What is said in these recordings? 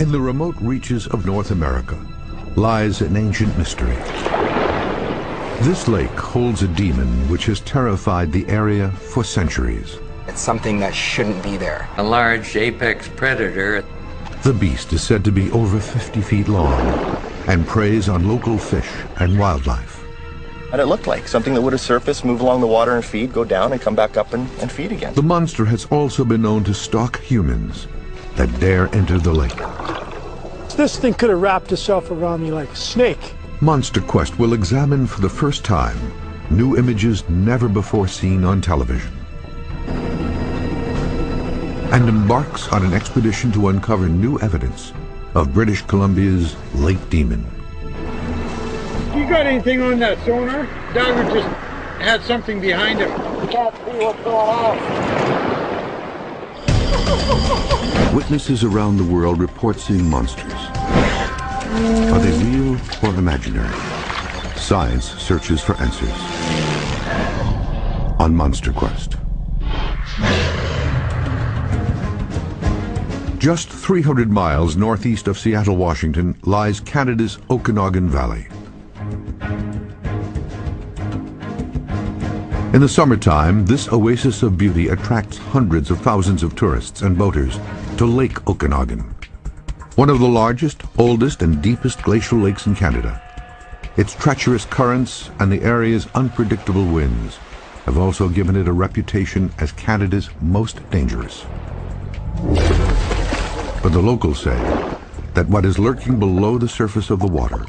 In the remote reaches of North America lies an ancient mystery. This lake holds a demon which has terrified the area for centuries. It's something that shouldn't be there. A large apex predator. The beast is said to be over 50 feet long and preys on local fish and wildlife. And it looked like something that would have surfaced, move along the water and feed, go down and come back up and feed again. The monster has also been known to stalk humans that dare enter the lake. This thing could have wrapped itself around me like a snake. Monster Quest will examine for the first time new images never before seen on television and embarks on an expedition to uncover new evidence of British Columbia's lake demon. You got anything on that sonar? Dagger just had something behind him. We can't see what's going on. Witnesses around the world report seeing monsters. Are they real or imaginary? Science searches for answers on Monster Quest. Just 300 miles northeast of Seattle, Washington, lies Canada's Okanagan Valley. In the summertime, this oasis of beauty attracts hundreds of thousands of tourists and boaters to Lake Okanagan, one of the largest, oldest, and deepest glacial lakes in Canada. Its treacherous currents and the area's unpredictable winds have also given it a reputation as Canada's most dangerous. But the locals say that what is lurking below the surface of the water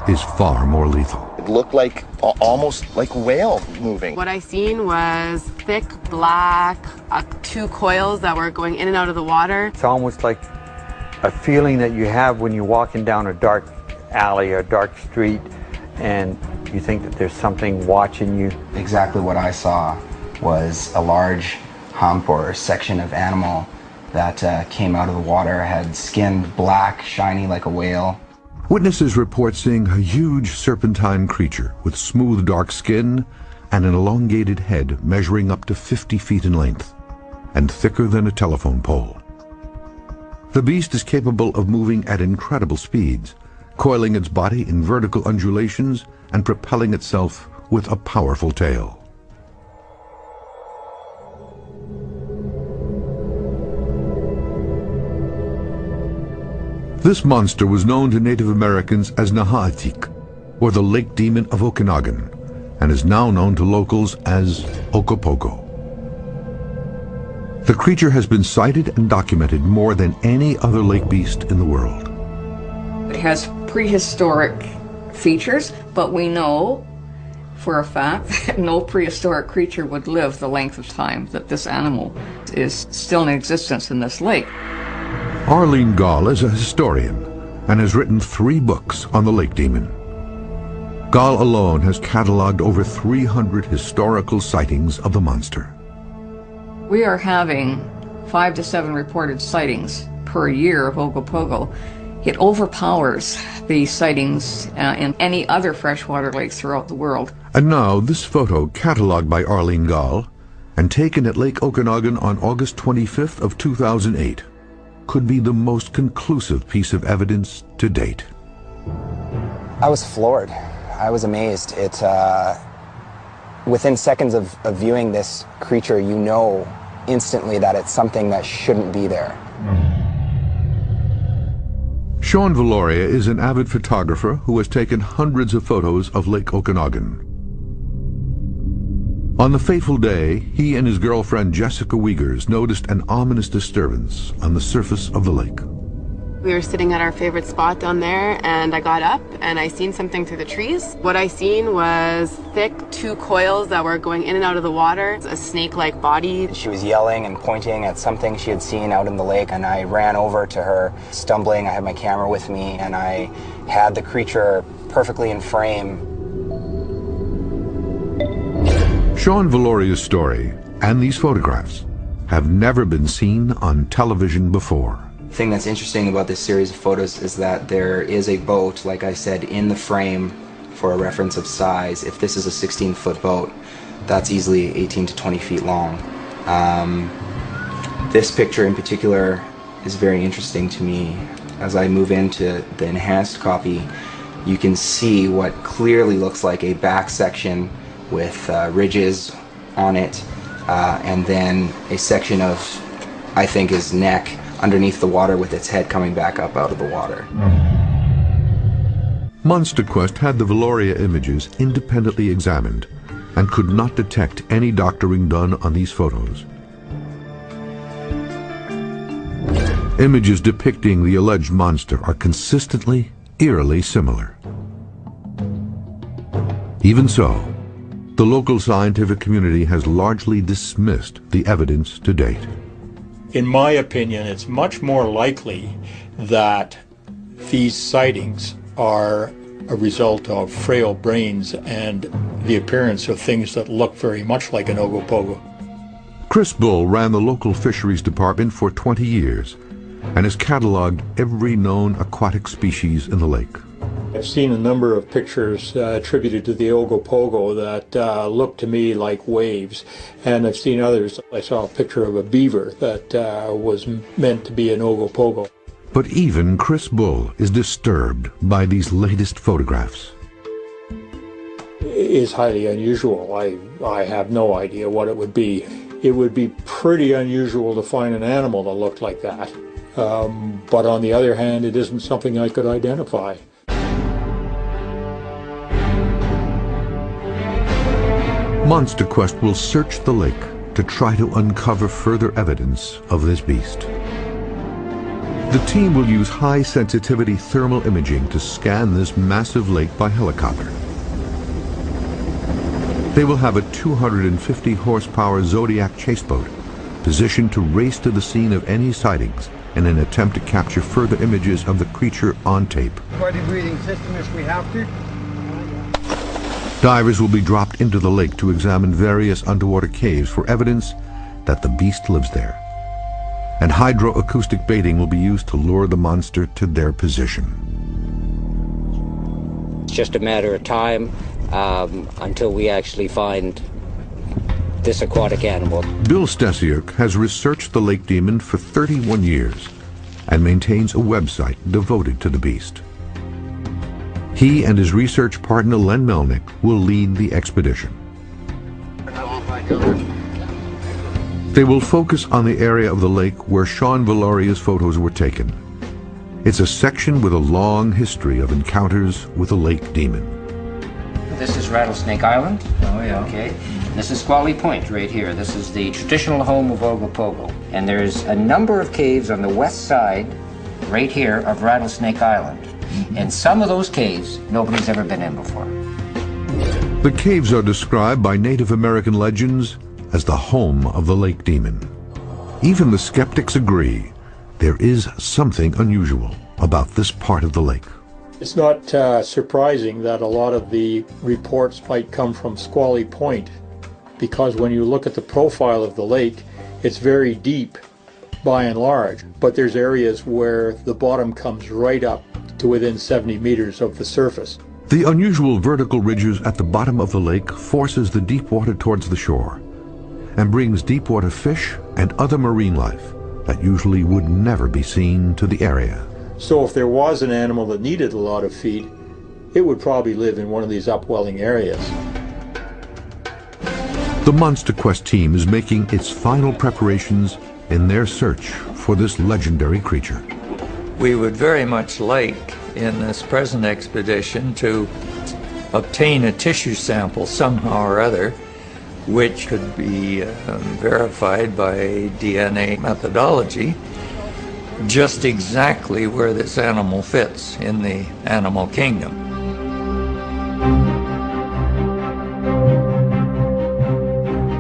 is far more lethal. It looked like almost like whale moving. What I seen was thick black, two coils that were going in and out of the water. It's almost like a feeling that you have when you're walking down a dark alley or a dark street and you think that there's something watching you. Exactly what I saw was a large hump or section of animal that came out of the water, had skin black, shiny like a whale. Witnesses report seeing a huge serpentine creature with smooth dark skin and an elongated head measuring up to 50 feet in length and thicker than a telephone pole. The beast is capable of moving at incredible speeds, coiling its body in vertical undulations and propelling itself with a powerful tail. This monster was known to Native Americans as Nahaatik, or the Lake Demon of Okanagan, and is now known to locals as Ogopogo. The creature has been sighted and documented more than any other lake beast in the world. It has prehistoric features, but we know for a fact that no prehistoric creature would live the length of time that this animal is still in existence in this lake. Arlene Gall is a historian and has written 3 books on the lake demon. Gall alone has cataloged over 300 historical sightings of the monster. We are having 5 to 7 reported sightings per year of Ogopogo. It overpowers the sightings in any other freshwater lakes throughout the world. And now this photo, cataloged by Arlene Gall and taken at Lake Okanagan on August 25th of 2008, could be the most conclusive piece of evidence to date. I was floored. I was amazed. Within seconds of viewing this creature, you know instantly that it's something that shouldn't be there. Sean Valoria is an avid photographer who has taken hundreds of photos of Lake Okanagan. On the fateful day, he and his girlfriend Jessica Wiegers noticed an ominous disturbance on the surface of the lake. We were sitting at our favorite spot down there, and I got up and I seen something through the trees. What I seen was thick 2 coils that were going in and out of the water, a snake-like body. She was yelling and pointing at something she had seen out in the lake, and I ran over to her, stumbling. I had my camera with me, and I had the creature perfectly in frame. Sean Valoria's story and these photographs have never been seen on television before. The thing that's interesting about this series of photos is that there is a boat, like I said, in the frame for a reference of size. If this is a 16-foot boat, that's easily 18 to 20 feet long. This picture in particular is very interesting to me. As I move into the enhanced copy, you can see what clearly looks like a back section with ridges on it, and then a section of, I think, his neck underneath the water with its head coming back up out of the water. MonsterQuest had the Valoria images independently examined and could not detect any doctoring done on these photos. Images depicting the alleged monster are consistently, eerily similar. Even so, the local scientific community has largely dismissed the evidence to date. In my opinion, it's much more likely that these sightings are a result of frail brains and the appearance of things that look very much like an Ogopogo. Chris Bull ran the local fisheries department for 20 years and has cataloged every known aquatic species in the lake. I've seen a number of pictures attributed to the Ogopogo that look to me like waves, and I've seen others. I saw a picture of a beaver that was meant to be an Ogopogo. But even Chris Bull is disturbed by these latest photographs. It's highly unusual. I have no idea what it would be. It would be pretty unusual to find an animal that looked like that. But on the other hand, it isn't something I could identify. MonsterQuest will search the lake to try to uncover further evidence of this beast. The team will use high-sensitivity thermal imaging to scan this massive lake by helicopter. They will have a 250-horsepower Zodiac chase boat positioned to race to the scene of any sightings in an attempt to capture further images of the creature on tape. Body breathing system if we have to. Divers will be dropped into the lake to examine various underwater caves for evidence that the beast lives there. And hydroacoustic baiting will be used to lure the monster to their position. It's just a matter of time until we actually find this aquatic animal. Bill Stesiuk has researched the lake demon for 31 years and maintains a website devoted to the beast. He and his research partner Len Melnick will lead the expedition. They will focus on the area of the lake where Sean Valoria's photos were taken. It's a section with a long history of encounters with the lake demon. This is Rattlesnake Island. Oh yeah. Okay. This is Squally Point right here. This is the traditional home of Ogopogo. And there's a number of caves on the west side, right here, of Rattlesnake Island. And some of those caves, nobody's ever been in before. The caves are described by Native American legends as the home of the lake demon. Even the skeptics agree there is something unusual about this part of the lake. It's not surprising that a lot of the reports might come from Squally Point, because when you look at the profile of the lake, it's very deep by and large, but there's areas where the bottom comes right up to within 70 meters of the surface. The unusual vertical ridges at the bottom of the lake forces the deep water towards the shore and brings deep water fish and other marine life that usually would never be seen to the area. So if there was an animal that needed a lot of feed, it would probably live in one of these upwelling areas. The MonsterQuest team is making its final preparations in their search for this legendary creature. We would very much like, in this present expedition, to obtain a tissue sample somehow or other, which could be verified by DNA methodology, just exactly where this animal fits in the animal kingdom.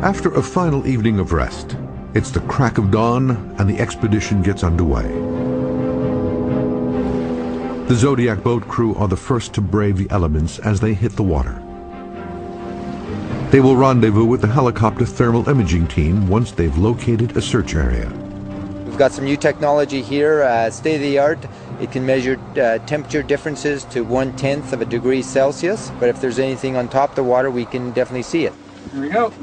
After a final evening of rest, it's the crack of dawn and the expedition gets underway. The Zodiac boat crew are the first to brave the elements as they hit the water. They will rendezvous with the helicopter thermal imaging team once they've located a search area. We've got some new technology here, state-of-the-art. It can measure temperature differences to 1/10 of a degree Celsius, but if there's anything on top of the water, we can definitely see it. Here we go.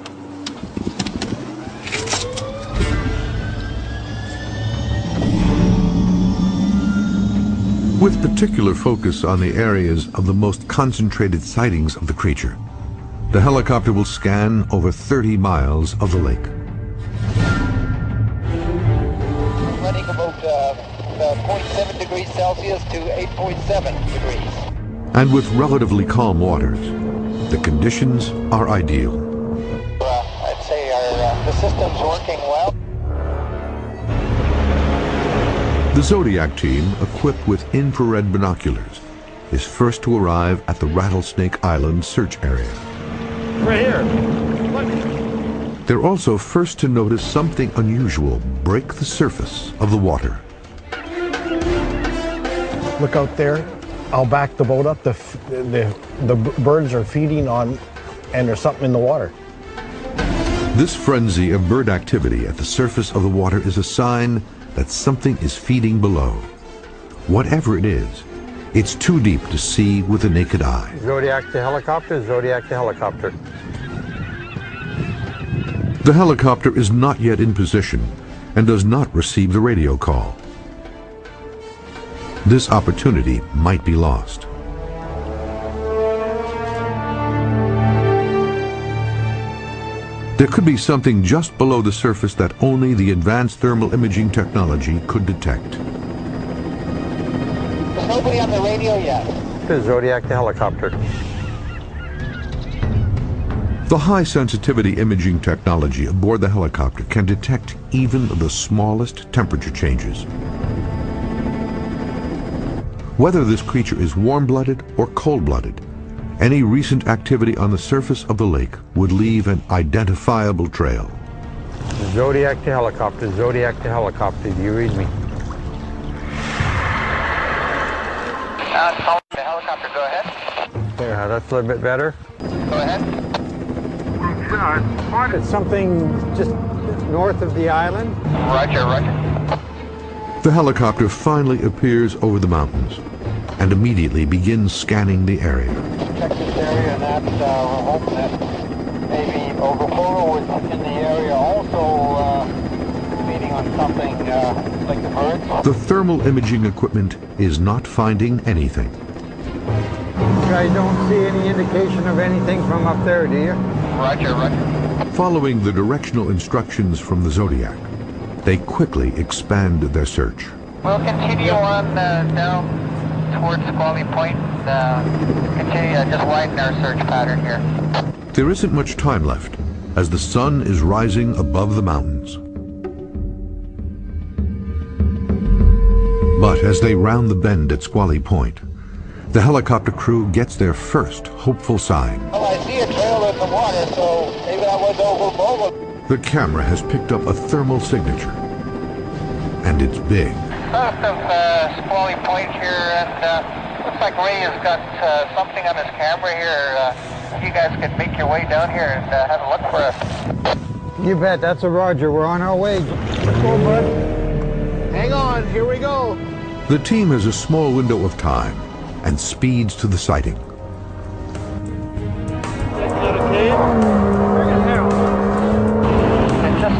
with particular focus on the areas of the most concentrated sightings of the creature. The helicopter will scan over 30 miles of the lake. Running about 0.7 degrees Celsius to 8.7 degrees. And with relatively calm waters, the conditions are ideal. I'd say the system's working well. The Zodiac team, equipped with infrared binoculars, is first to arrive at the Rattlesnake Island search area. Right here. They're also first to notice something unusual break the surface of the water. Look out there. I'll back the boat up. The birds are feeding on, and there's something in the water. This frenzy of bird activity at the surface of the water is a sign that something is feeding below. Whatever it is, it's too deep to see with the naked eye. Zodiac to helicopter, Zodiac to helicopter. The helicopter is not yet in position and does not receive the radio call. This opportunity might be lost. There could be something just below the surface that only the advanced thermal imaging technology could detect. There's nobody on the radio yet. Zodiac to helicopter. The high-sensitivity imaging technology aboard the helicopter can detect even the smallest temperature changes. Whether this creature is warm-blooded or cold-blooded, any recent activity on the surface of the lake would leave an identifiable trail. Zodiac to helicopter, Zodiac to helicopter. Do you read me? The helicopter, go ahead. Yeah, that's a little bit better. Go ahead. It's something just north of the island. Roger, roger. The helicopter finally appears over the mountains and immediately begins scanning the area. Check this area, and that we're hoping that maybe Ogopogo was in the area also feeding on something like the birds. The thermal imaging equipment is not finding anything. You guys don't see any indication of anything from up there, do you? Roger, roger. Following the directional instructions from the Zodiac, they quickly expand their search. We'll continue on down towards Squally Point. Continue, just widen our search pattern here. There isn't much time left as the sun is rising above the mountains. But as they round the bend at Squally Point, the helicopter crew gets their first hopeful sign. Well, I see a trail in the water, so maybe that was Ogopogo. The camera has picked up a thermal signature, and it's big. South of Squally Point here, and looks like Ray has got something on his camera here. You guys could make your way down here and have a look for us. You bet. That's a roger. We're on our way. Let's go, bud. Hang on, here we go. The team has a small window of time and speeds to the sighting. It just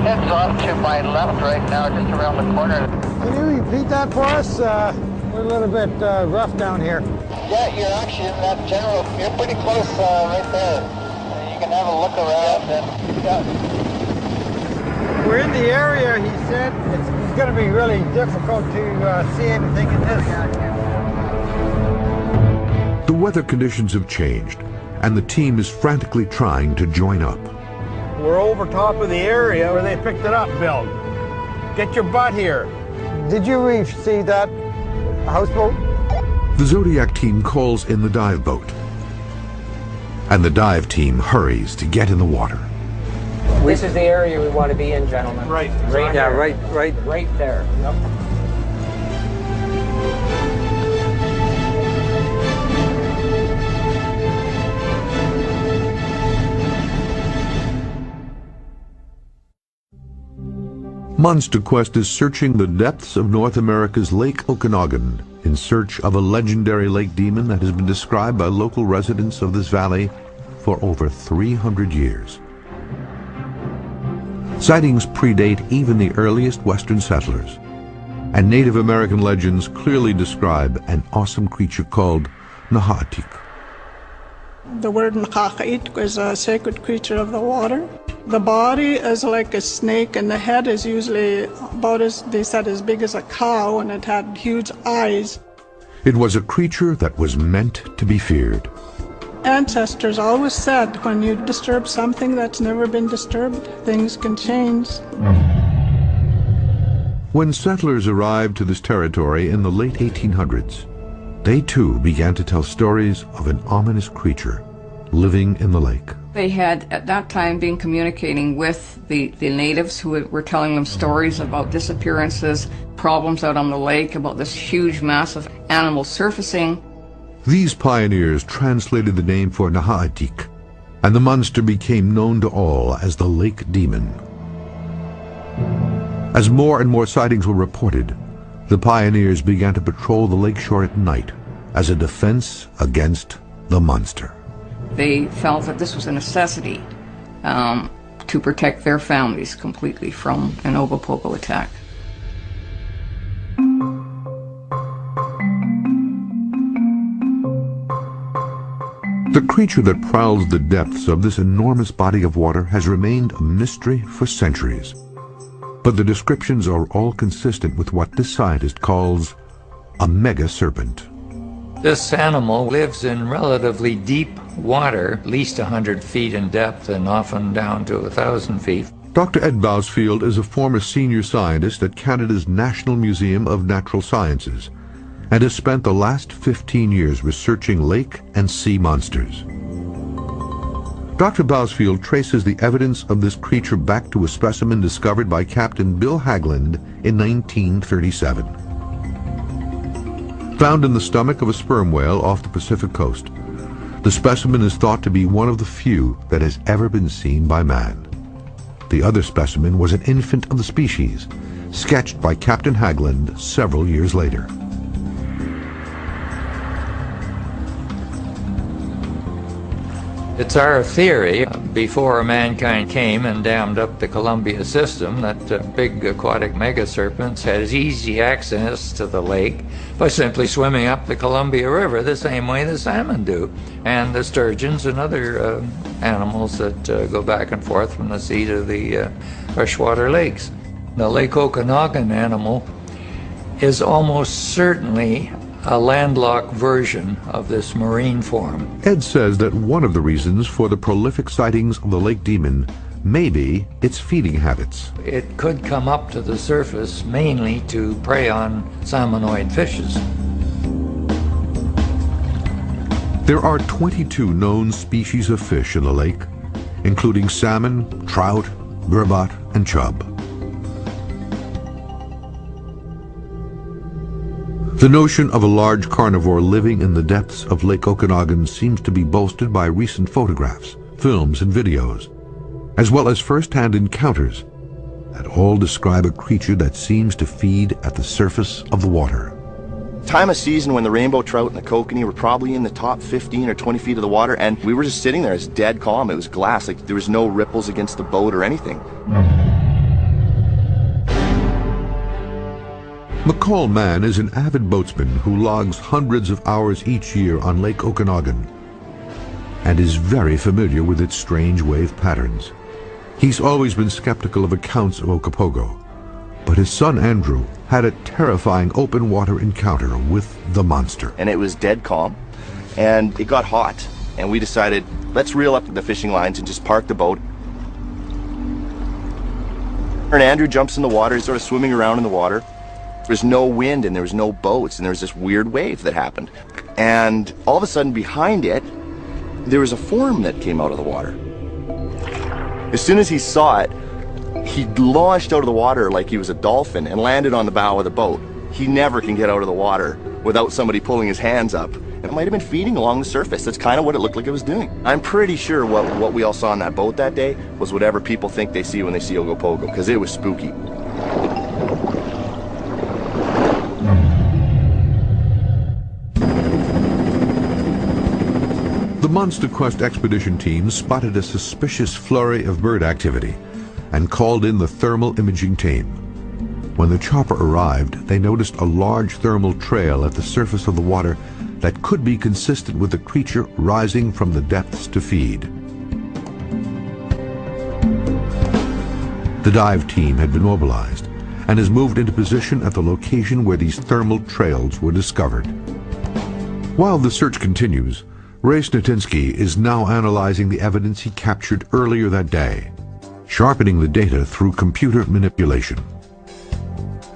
heads off to my left right now, just around the corner. Can you repeat that for us? We're a little bit rough down here. Yeah, you're actually in that general, you're pretty close right there. You can have a look around and We're in the area, he said. It's going to be really difficult to see anything in this. The weather conditions have changed, and the team is frantically trying to join up. We're over top of the area where they picked it up, Bill. Get your butt here. Did you see that houseboat? The Zodiac team calls in the dive boat, and the dive team hurries to get in the water. This is the area we want to be in, gentlemen. Right. Right Yeah, here. right. there. Yep. Monster Quest is searching the depths of North America's Lake Okanagan in search of a legendary lake demon that has been described by local residents of this valley for over 300 years. Sightings predate even the earliest Western settlers, and Native American legends clearly describe an awesome creature called Naha'atik. The word Nakaka'it is a sacred creature of the water. The body is like a snake, and the head is usually about, as they said, as big as a cow, and it had huge eyes. It was a creature that was meant to be feared. Ancestors always said, when you disturb something that's never been disturbed, things can change. When settlers arrived to this territory in the late 1800s, they too began to tell stories of an ominous creature living in the lake. They had, at that time, been communicating with the natives who were telling them stories about disappearances, problems out on the lake, about this huge, massive animal surfacing. These pioneers translated the name for Naha'atik, and the monster became known to all as the Lake Demon. As more and more sightings were reported, the pioneers began to patrol the lakeshore at night as a defense against the monster. They felt that this was a necessity to protect their families completely from an Ogopogo attack. The creature that prowls the depths of this enormous body of water has remained a mystery for centuries. But the descriptions are all consistent with what this scientist calls a mega serpent. This animal lives in relatively deep water, at least 100 feet in depth and often down to 1,000 feet. Dr. Ed Bousfield is a former senior scientist at Canada's National Museum of Natural Sciences and has spent the last 15 years researching lake and sea monsters. Dr. Bousfield traces the evidence of this creature back to a specimen discovered by Captain Bill Hagland in 1937. Found in the stomach of a sperm whale off the Pacific coast, the specimen is thought to be one of the few that has ever been seen by man. The other specimen was an infant of the species, sketched by Captain Hagland several years later. It's our theory, before mankind came and dammed up the Columbia system, that big aquatic megaserpents had easy access to the lake by simply swimming up the Columbia River the same way the salmon do, and the sturgeons and other animals that go back and forth from the sea to the freshwater lakes. The Lake Okanagan animal is almost certainly a landlocked version of this marine form. Ed says that one of the reasons for the prolific sightings of the lake demon may be its feeding habits. It could come up to the surface mainly to prey on salmonoid fishes. There are 22 known species of fish in the lake, including salmon, trout, burbot, and chub. The notion of a large carnivore living in the depths of Lake Okanagan seems to be bolstered by recent photographs, films, and videos, as well as first-hand encounters that all describe a creature that seems to feed at the surface of the water. Time of season when the rainbow trout and the kokanee were probably in the top 15 or 20 feet of the water, and we were just sitting there. It's dead calm. It was glass. Like, there was no ripples against the boat or anything. McCall Mann is an avid boatsman who logs hundreds of hours each year on Lake Okanagan and is very familiar with its strange wave patterns. He's always been skeptical of accounts of Ogopogo, but his son Andrew had a terrifying open water encounter with the monster. And it was dead calm, and it got hot, and we decided, let's reel up the fishing lines and just park the boat. And Andrew jumps in the water, he's sort of swimming around in the water. There's no wind and there was no boats, and there was this weird wave that happened. And all of a sudden behind it, there was a form that came out of the water. As soon as he saw it, he launched out of the water like he was a dolphin and landed on the bow of the boat. He never can get out of the water without somebody pulling his hands up. It might have been feeding along the surface. That's kind of what it looked like it was doing. I'm pretty sure what we all saw on that boat that day was whatever people think they see when they see Ogopogo, because it was spooky. The Monster Quest expedition team spotted a suspicious flurry of bird activity and called in the thermal imaging team. When the chopper arrived, they noticed a large thermal trail at the surface of the water that could be consistent with the creature rising from the depths to feed. The dive team had been mobilized and has moved into position at the location where these thermal trails were discovered. While the search continues, Ray Snitinsky is now analyzing the evidence he captured earlier that day, sharpening the data through computer manipulation.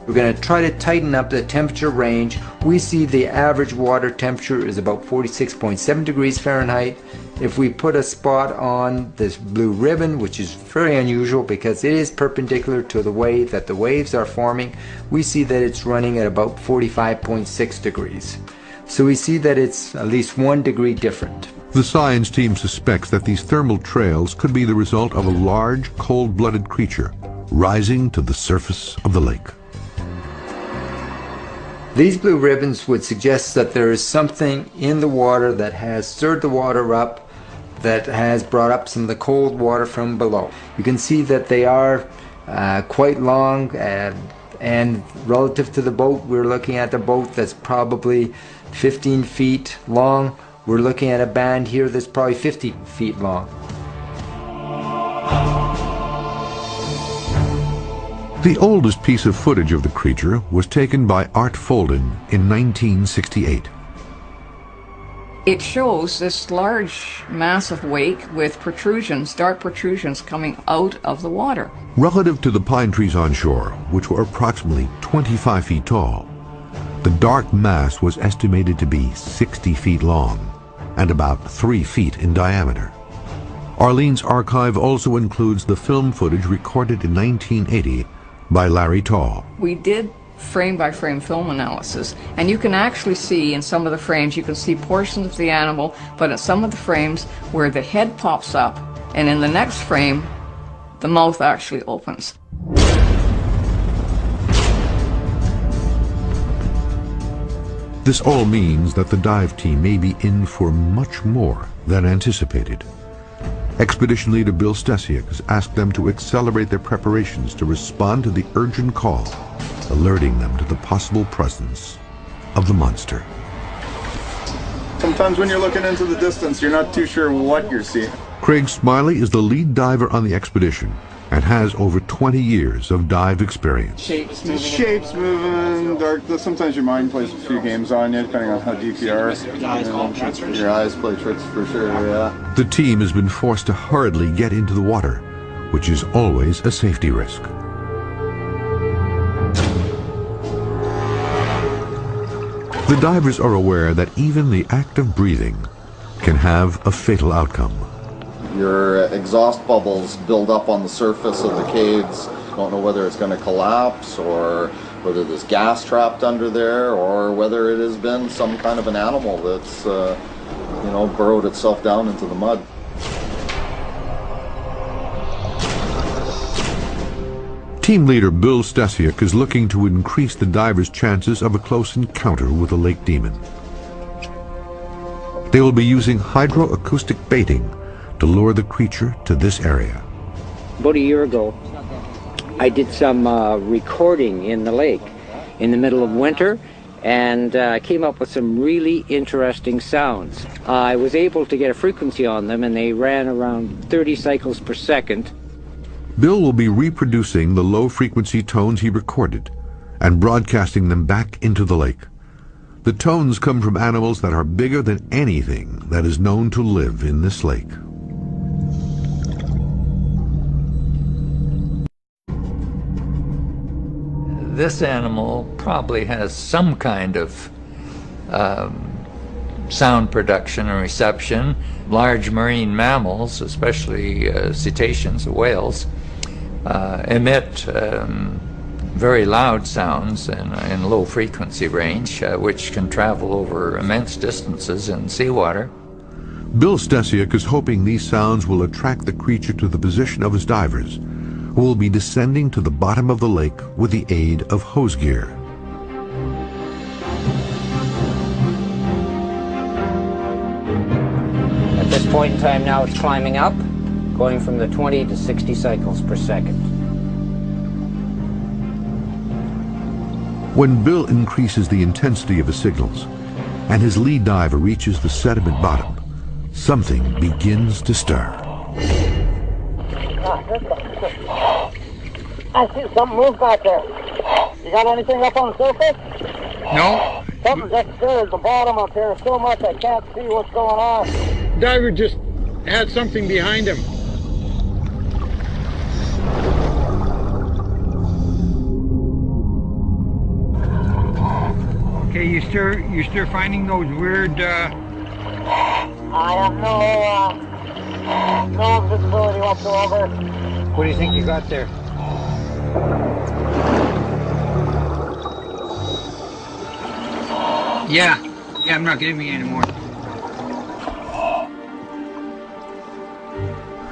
We're going to try to tighten up the temperature range. We see the average water temperature is about 46.7 degrees Fahrenheit. If we put a spot on this blue ribbon, which is very unusual because it is perpendicular to the way that the waves are forming, we see that it's running at about 45.6 degrees. So we see that it's at least 1 degree different. The science team suspects that these thermal trails could be the result of a large, cold-blooded creature rising to the surface of the lake. These blue ribbons would suggest that there is something in the water that has stirred the water up, that has brought up some of the cold water from below. You can see that they are quite long, and relative to the boat, we're looking at a boat that's probably 15 feet long. We're looking at a band here that's probably 50 feet long. The oldest piece of footage of the creature was taken by Art Folden in 1968. It shows this large, massive wake with protrusions, dark protrusions coming out of the water. Relative to the pine trees on shore, which were approximately 25 feet tall, the dark mass was estimated to be 60 feet long and about 3 feet in diameter. Arlene's archive also includes the film footage recorded in 1980 by Larry Tall. We did frame-by-frame film analysis, and you can actually see in some of the frames, you can see portions of the animal, but in some of the frames where the head pops up, and in the next frame, the mouth actually opens. This all means that the dive team may be in for much more than anticipated. Expedition leader Bill Stesiak has asked them to accelerate their preparations to respond to the urgent call, alerting them to the possible presence of the monster. Sometimes when you're looking into the distance, you're not too sure what you're seeing. Craig Smiley is the lead diver on the expedition and has over 20 years of dive experience. Shapes moving, dark. Sometimes your mind plays a few games on you, depending on how deep you are. Your eyes play tricks for sure, yeah. The team has been forced to hurriedly get into the water, which is always a safety risk. The divers are aware that even the act of breathing can have a fatal outcome. Your exhaust bubbles build up on the surface of the caves. You don't know whether it's going to collapse or whether there's gas trapped under there or whether it has been some kind of an animal that's, burrowed itself down into the mud. Team leader Bill Stesiak is looking to increase the divers' chances of a close encounter with a lake demon. They will be using hydroacoustic baiting to lure the creature to this area. About a year ago, I did some recording in the lake in the middle of winter, and came up with some really interesting sounds. I was able to get a frequency on them, and they ran around 30 cycles per second. Bill will be reproducing the low-frequency tones he recorded and broadcasting them back into the lake. The tones come from animals that are bigger than anything that is known to live in this lake. This animal probably has some kind of sound production and reception. Large marine mammals, especially cetaceans, whales, emit very loud sounds in low frequency range, which can travel over immense distances in seawater. Bill Stesiak is hoping these sounds will attract the creature to the position of his divers, who will be descending to the bottom of the lake with the aid of hose gear. At this point in time now, it's climbing up, going from the 20 to 60 cycles per second. When Bill increases the intensity of his signals and his lead diver reaches the sediment bottom, something begins to stir. I see something move back there. You got anything up on the surface? No. Something just stirred the bottom up here so much I can't see what's going on. Diver just had something behind him. Okay, you still finding those weird. I have no visibility whatsoever. What do you think you got there? Yeah, I'm not getting me anymore.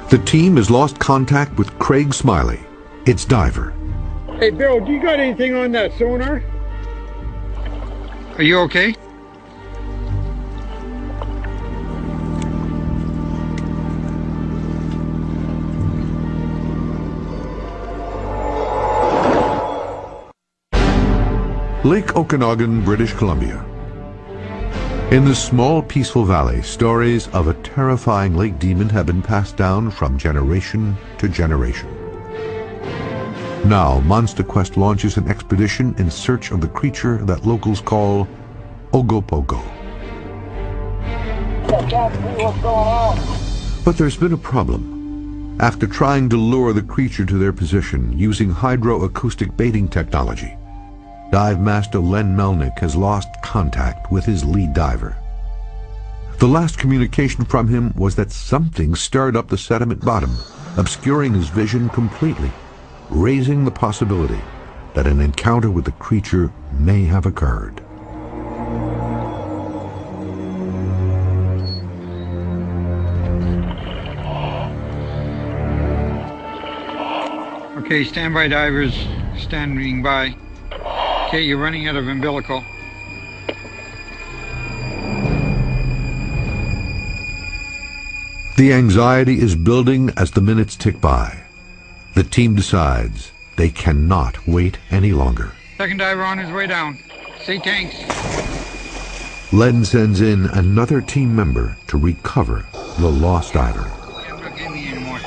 The team has lost contact with Craig Smiley, its diver. Hey Bill, do you got anything on that sonar? Are you okay? Lake Okanagan, British Columbia. In this small, peaceful valley, stories of a terrifying lake demon have been passed down from generation to generation. Now, Monster Quest launches an expedition in search of the creature that locals call Ogopogo. I can't see what's going on. But there's been a problem. After trying to lure the creature to their position using hydroacoustic baiting technology, Dive Master Len Melnick has lost contact with his lead diver. The last communication from him was that something stirred up the sediment bottom, obscuring his vision completely, raising the possibility that an encounter with the creature may have occurred. Okay, standby divers standing by. Okay, you're running out of umbilical. The anxiety is building as the minutes tick by. The team decides they cannot wait any longer. Second diver on his way down. Say tanks. Len sends in another team member to recover the lost diver. I'm not getting me anymore.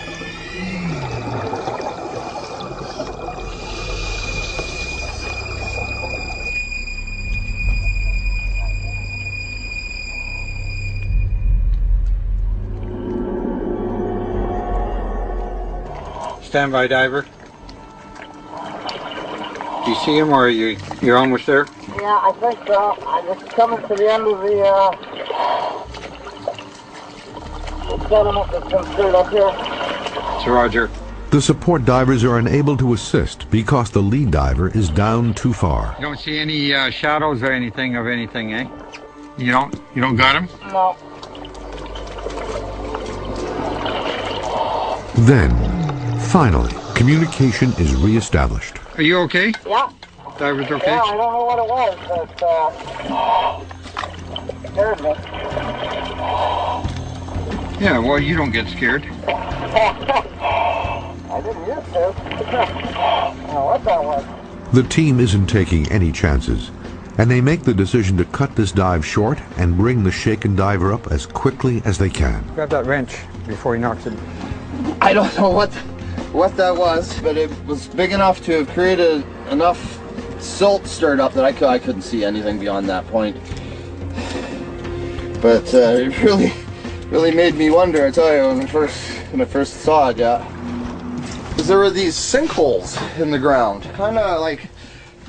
Standby diver. Do you see him, or you're almost there? Yeah, I think so. I'm just coming to the end of the sediment that's been stirred up here. It's Roger. The support divers are unable to assist because the lead diver is down too far. You don't see any shadows or anything of anything, eh? You don't got him? No. Then, finally, communication is reestablished. Are you okay? Yeah. Diver's okay? Yeah, I don't know what it was, but scared me. Yeah, well, you don't get scared. I didn't used to. I don't know what that was. The team isn't taking any chances, and they make the decision to cut this dive short and bring the shaken diver up as quickly as they can. Grab that wrench before he knocks it. I don't know what that was, but it was big enough to have created enough silt stirred up that I couldn't see anything beyond that point. But it really made me wonder, I tell you, when I first saw it, yeah. Because there were these sinkholes in the ground, kind of like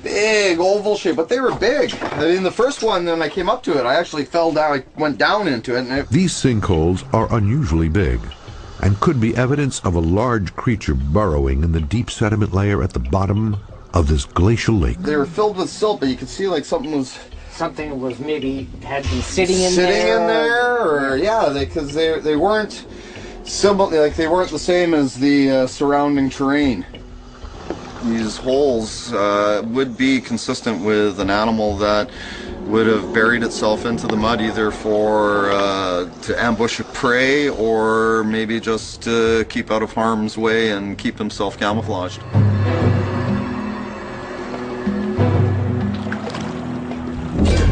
big oval shape, but they were big. I mean, the first one, when I came up to it, I actually fell down, I went down into it. And These sinkholes are unusually big and could be evidence of a large creature burrowing in the deep sediment layer at the bottom of this glacial lake. They were filled with silt, but you could see like something was maybe had been sitting in there, or yeah, because they weren't similar, like they weren't the same as the surrounding terrain. These holes would be consistent with an animal that would have buried itself into the mud, either for to ambush a prey, or maybe just to keep out of harm's way and keep himself camouflaged.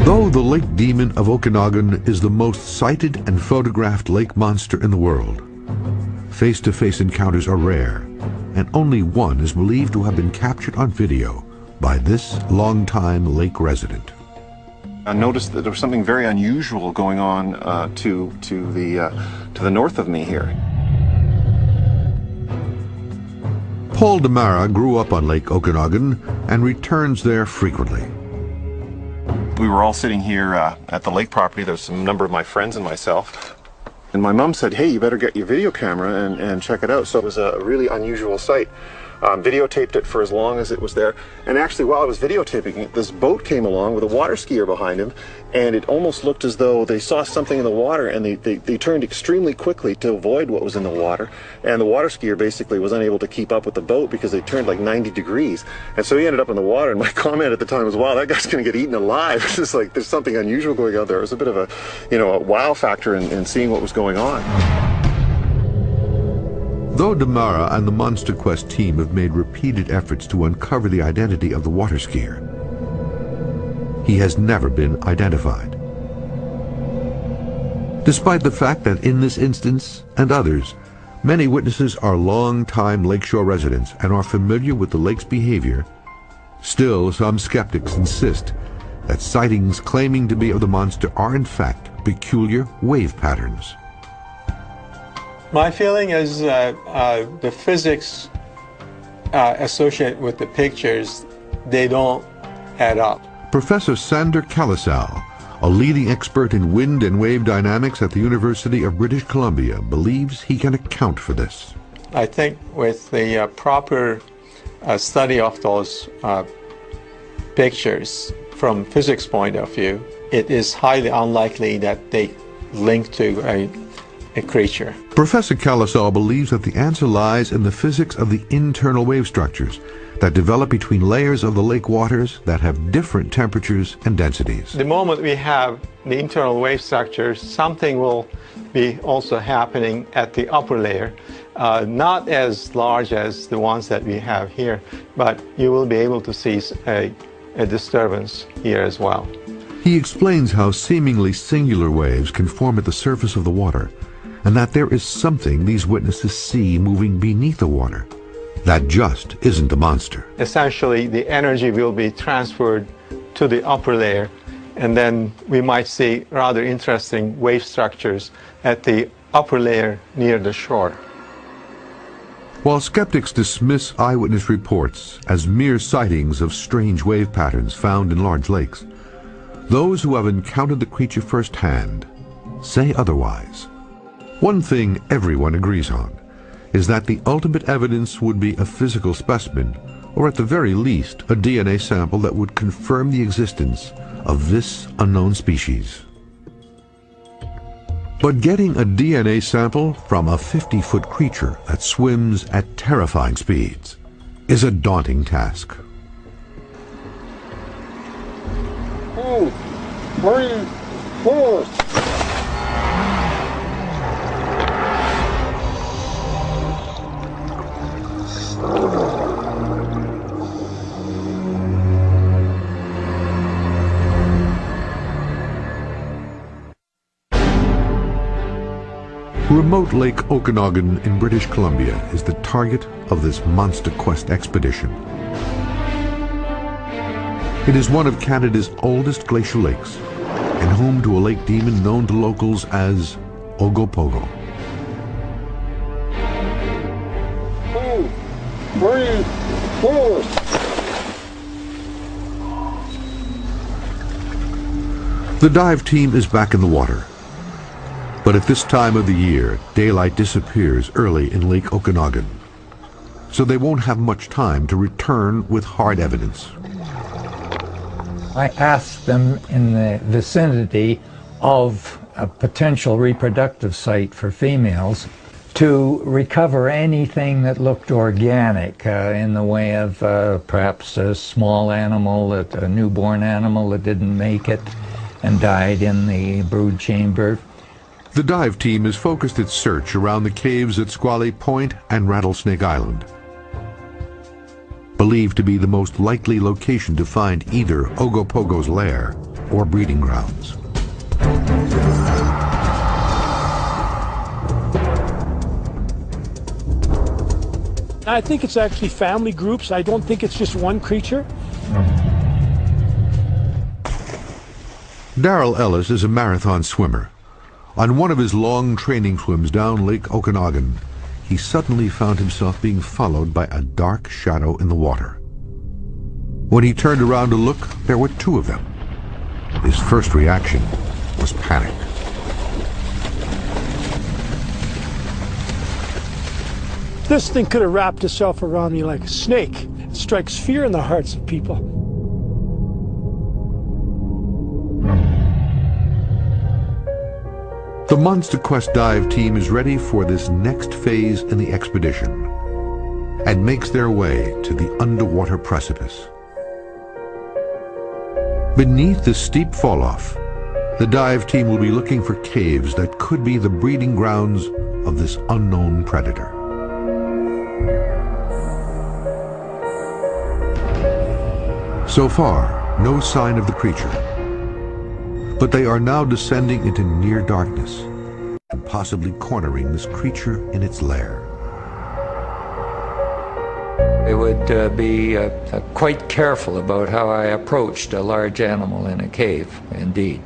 Though the lake demon of Okanagan is the most cited and photographed lake monster in the world, face-to-face encounters are rare, and only one is believed to have been captured on video by this longtime lake resident. I noticed that there was something very unusual going on to the north of me here. Paul DeMara grew up on Lake Okanagan and returns there frequently. We were all sitting here at the lake property. There's a number of my friends and myself. And my mom said, hey, you better get your video camera and check it out. So it was a really unusual sight. Videotaped it for as long as it was there. And actually, while I was videotaping it, this boat came along with a water skier behind him, and it almost looked as though they saw something in the water, and they turned extremely quickly to avoid what was in the water. And the water skier basically was unable to keep up with the boat because they turned like 90 degrees. And so he ended up in the water, and my comment at the time was, wow, that guy's going to get eaten alive. It's just like, there's something unusual going on there. It was a bit of a, a wow factor in seeing what was going on. Though DeMara and the Monster Quest team have made repeated efforts to uncover the identity of the water skier, he has never been identified. Despite the fact that in this instance and others, many witnesses are long-time lakeshore residents and are familiar with the lake's behavior, still some skeptics insist that sightings claiming to be of the monster are in fact peculiar wave patterns. My feeling is the physics associated with the pictures, they don't add up. Professor Sander Kalisal, a leading expert in wind and wave dynamics at the University of British Columbia, believes he can account for this. I think with the proper study of those pictures from physics point of view, it is highly unlikely that they link to a creature. Professor Kalisal believes that the answer lies in the physics of the internal wave structures that develop between layers of the lake waters that have different temperatures and densities. The moment we have the internal wave structures, something will be also happening at the upper layer. Not as large as the ones that we have here, but you will be able to see a disturbance here as well. He explains how seemingly singular waves can form at the surface of the water, and that there is something these witnesses see moving beneath the water that just isn't a monster. Essentially, the energy will be transferred to the upper layer, and then we might see rather interesting wave structures at the upper layer near the shore. While skeptics dismiss eyewitness reports as mere sightings of strange wave patterns found in large lakes, those who have encountered the creature firsthand say otherwise. One thing everyone agrees on is that the ultimate evidence would be a physical specimen, or at the very least a DNA sample that would confirm the existence of this unknown species. But getting a DNA sample from a 50-foot creature that swims at terrifying speeds is a daunting task. 2, 3, 4. Remote Lake Okanagan in British Columbia is the target of this Monster Quest expedition. It is one of Canada's oldest glacial lakes and home to a lake demon known to locals as Ogopogo. 2, 3, 4. The dive team is back in the water. But at this time of the year, daylight disappears early in Lake Okanagan, so they won't have much time to return with hard evidence. I asked them in the vicinity of a potential reproductive site for females to recover anything that looked organic in the way of perhaps a small animal, a newborn animal that didn't make it and died in the brood chamber. The dive team has focused its search around the caves at Squally Point and Rattlesnake Island. Believed to be the most likely location to find either Ogopogo's lair or breeding grounds. I think it's actually family groups. I don't think it's just one creature. Darrell Ellis is a marathon swimmer. On one of his long training swims down Lake Okanagan, he suddenly found himself being followed by a dark shadow in the water. When he turned around to look, there were two of them. His first reaction was panic. This thing could have wrapped itself around me like a snake. It strikes fear in the hearts of people. The Monster Quest dive team is ready for this next phase in the expedition and makes their way to the underwater precipice. Beneath the steep falloff, the dive team will be looking for caves that could be the breeding grounds of this unknown predator. So far, no sign of the creature, but they are now descending into near darkness and possibly cornering this creature in its lair. I would be quite careful about how I approached a large animal in a cave, indeed.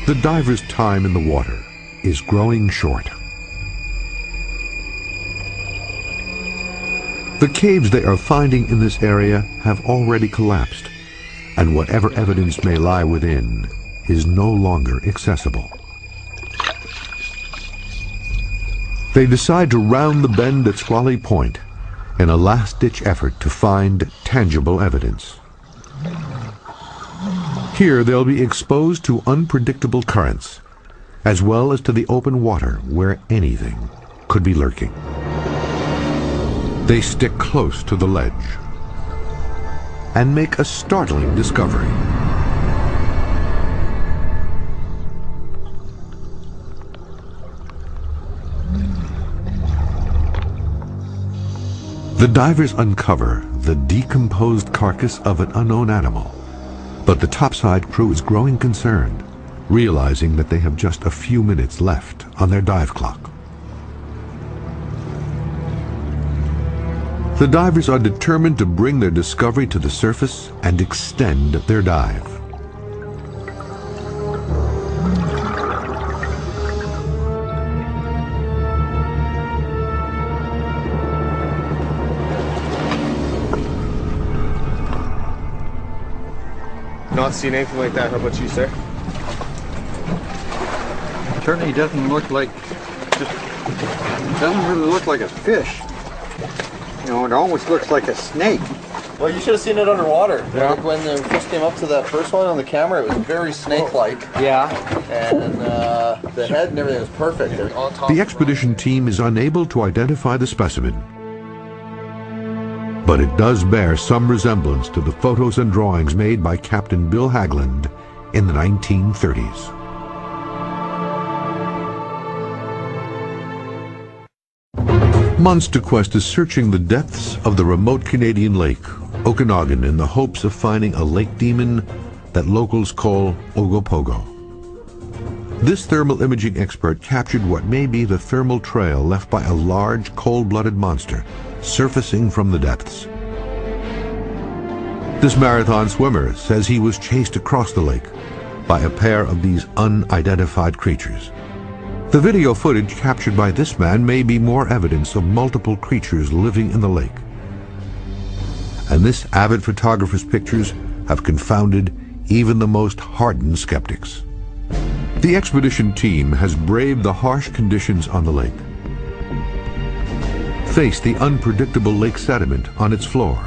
The diver's time in the water is growing short. The caves they are finding in this area have already collapsed, and whatever evidence may lie within is no longer accessible. They decide to round the bend at Squally Point in a last-ditch effort to find tangible evidence. Here they'll be exposed to unpredictable currents, as well as to the open water where anything could be lurking. They stick close to the ledge and make a startling discovery. The divers uncover the decomposed carcass of an unknown animal. But the topside crew is growing concerned, realizing that they have just a few minutes left on their dive clock. The divers are determined to bring their discovery to the surface and extend their dive. Not seen anything like that. How about you, sir? Certainly doesn't look like, doesn't really look like a fish. You know, it almost looks like a snake. Well, you should have seen it underwater. Yeah. Like when the first came up to that first one on the camera, it was very snake-like. Yeah. And the head and everything was perfect. The expedition team is unable to identify the specimen, but it does bear some resemblance to the photos and drawings made by Captain Bill Hagland in the 1930s. Monster Quest is searching the depths of the remote Canadian lake, Okanagan, in the hopes of finding a lake demon that locals call Ogopogo. This thermal imaging expert captured what may be the thermal trail left by a large, cold-blooded monster surfacing from the depths. This marathon swimmer says he was chased across the lake by a pair of these unidentified creatures. The video footage captured by this man may be more evidence of multiple creatures living in the lake. And this avid photographer's pictures have confounded even the most hardened skeptics. The expedition team has braved the harsh conditions on the lake, faced the unpredictable lake sediment on its floor,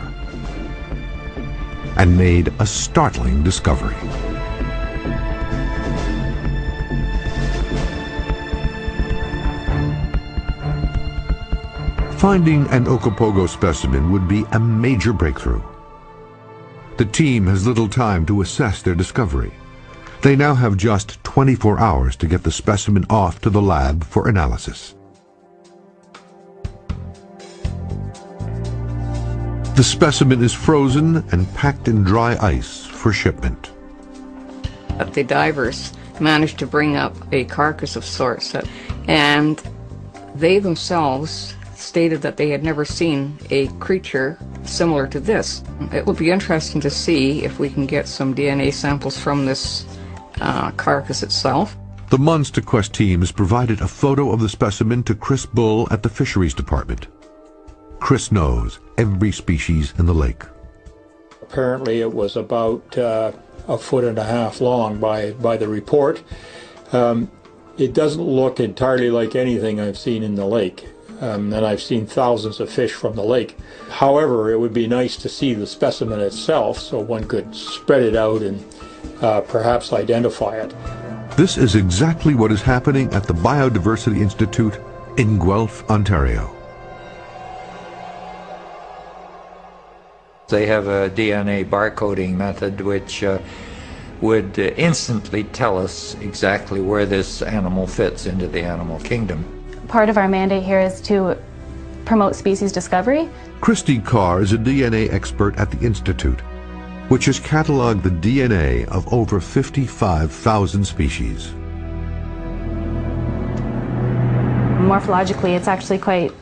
and made a startling discovery. Finding an Ogopogo specimen would be a major breakthrough. The team has little time to assess their discovery. They now have just 24 hours to get the specimen off to the lab for analysis. The specimen is frozen and packed in dry ice for shipment. The divers managed to bring up a carcass of sorts, and they themselves stated that they had never seen a creature similar to this. It will be interesting to see if we can get some DNA samples from this carcass itself. The Monster Quest team has provided a photo of the specimen to Chris Bull at the Fisheries Department. Chris knows every species in the lake. Apparently it was about 1.5 feet long by the report. It doesn't look entirely like anything I've seen in the lake. And I've seen thousands of fish from the lake. However, it would be nice to see the specimen itself so one could spread it out and perhaps identify it. This is exactly what is happening at the Biodiversity Institute in Guelph, Ontario. They have a DNA barcoding method which would instantly tell us exactly where this animal fits into the animal kingdom. Part of our mandate here is to promote species discovery. Christy Carr is a DNA expert at the Institute, which has cataloged the DNA of over 55,000 species. Morphologically, it's actually quite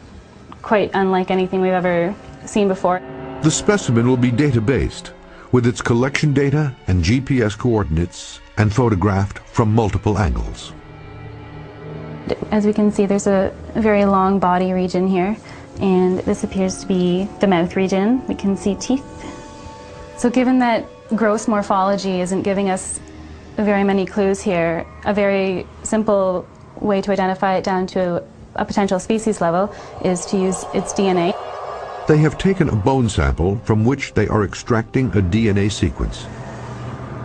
unlike anything we've ever seen before. The specimen will be data-based, with its collection data and GPS coordinates, and photographed from multiple angles. As we can see, there's a very long body region here, and this appears to be the mouth region. We can see teeth. So given that gross morphology isn't giving us very many clues here, a very simple way to identify it down to a potential species level is to use its DNA. They have taken a bone sample from which they are extracting a DNA sequence.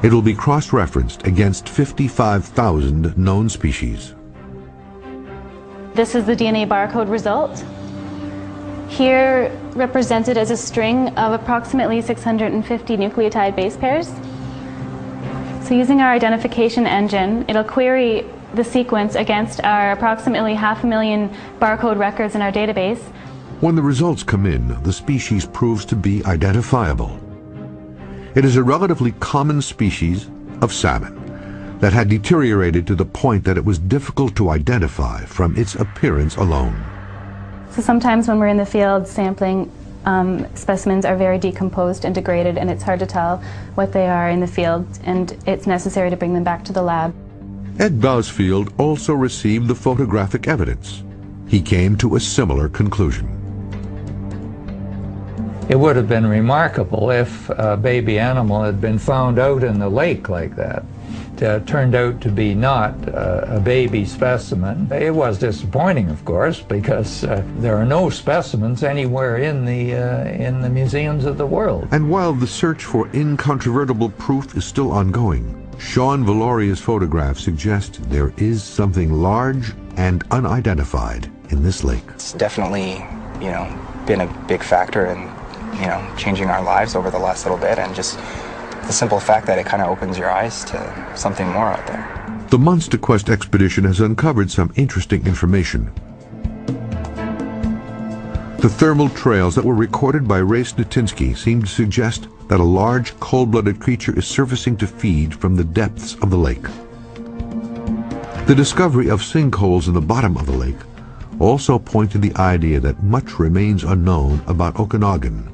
It will be cross-referenced against 55,000 known species. This is the DNA barcode result. Here, represented as a string of approximately 650 nucleotide base pairs. So using our identification engine, it'll query the sequence against our approximately 500,000 barcode records in our database. When the results come in, the species proves to be identifiable. It is a relatively common species of salmon that had deteriorated to the point that it was difficult to identify from its appearance alone. So sometimes when we're in the field sampling, specimens are very decomposed and degraded, and it's hard to tell what they are in the field, and it's necessary to bring them back to the lab. Ed Bousfield also received the photographic evidence. He came to a similar conclusion. It would have been remarkable if a baby animal had been found out in the lake like that. It turned out to be not a baby specimen. It was disappointing, of course, because there are no specimens anywhere in the museums of the world. And while the search for incontrovertible proof is still ongoing, Sean Valoria's photographs suggest there is something large and unidentified in this lake. It's definitely, been a big factor in, changing our lives over the last little bit, and just the simple fact that it kind of opens your eyes to something more out there. The Monster Quest expedition has uncovered some interesting information. The thermal trails that were recorded by Ray Snitinsky seem to suggest that a large, cold-blooded creature is surfacing to feed from the depths of the lake. The discovery of sinkholes in the bottom of the lake also point to the idea that much remains unknown about Okanagan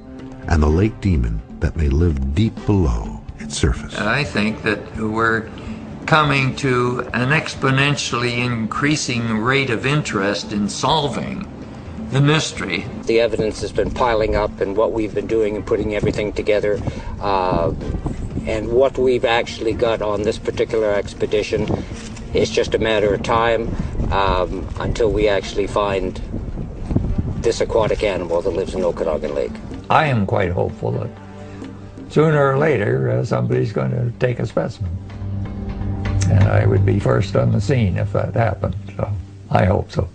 and the lake demon that may live deep below its surface. I think that we're coming to an exponentially increasing rate of interest in solving the mystery. The evidence has been piling up, and what we've been doing and putting everything together, and what we've actually got on this particular expedition, it's just a matter of time until we actually find this aquatic animal that lives in Okanagan Lake. I am quite hopeful that sooner or later somebody's going to take a specimen. And I would be first on the scene if that happened, so I hope so.